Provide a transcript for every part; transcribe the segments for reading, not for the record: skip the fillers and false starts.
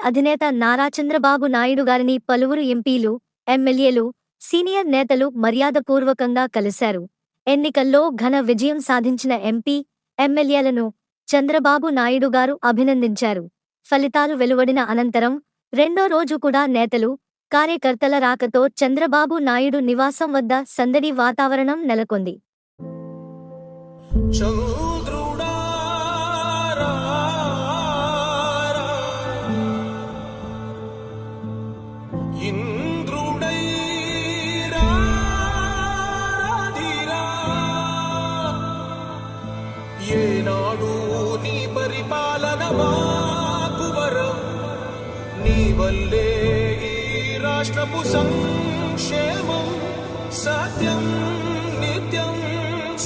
అధినేత నారా చంద్రబాబు నాయుడు గారిని పలువురు ఎంపీలు, ఎమ్మెల్యేలు, సీనియర్ నేతలు మర్యాదపూర్వకంగా కలిశారు. ఎన్నికల్లో ఘన విజయం సాధించిన ఎంపీ, ఎమ్మెల్యేలను చంద్రబాబు నాయుడు గారు అభినందించారు. ఫలితాలు వెలువడిన అనంతరం రెండో రోజు కూడా నేతలు, కార్యకర్తల రాకతో చంద్రబాబు నాయుడు నివాసం వద్ద సందడి వాతావరణం నెలకొంది. ఏనాడు నీ పరిపాలన మాకు వరం, నీ వల్లే ఈ రాష్ట్రపు సంక్షేమం సత్యం నిత్యం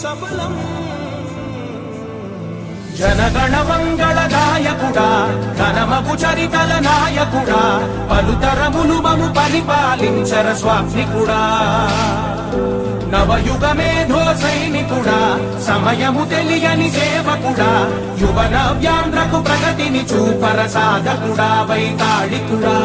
సఫలం. జనగణ మంగళ నాయకుడా, ఘనమగు చరితల నాయకుడా, పలుతరములు మము పరిపాలించర స్వామికుడా. నవయుగ మేధో సైనికుడా, సమయము తెలియని సేవకుడా, యువన వ్యాంధ్రకు ప్రగతిని చూపర సాధకుడా, వైతాళికుడా.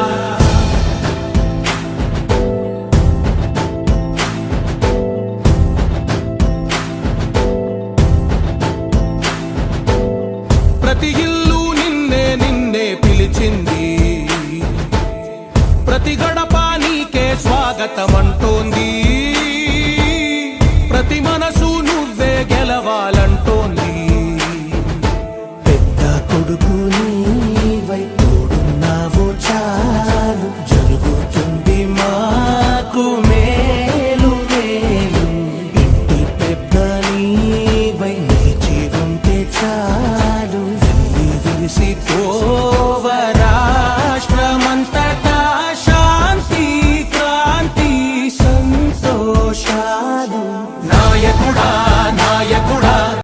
ప్రతి ఇల్లు నిన్నే నిన్నే పిలిచింది, ప్రతి గడప నీకే స్వాగతమంటోంది.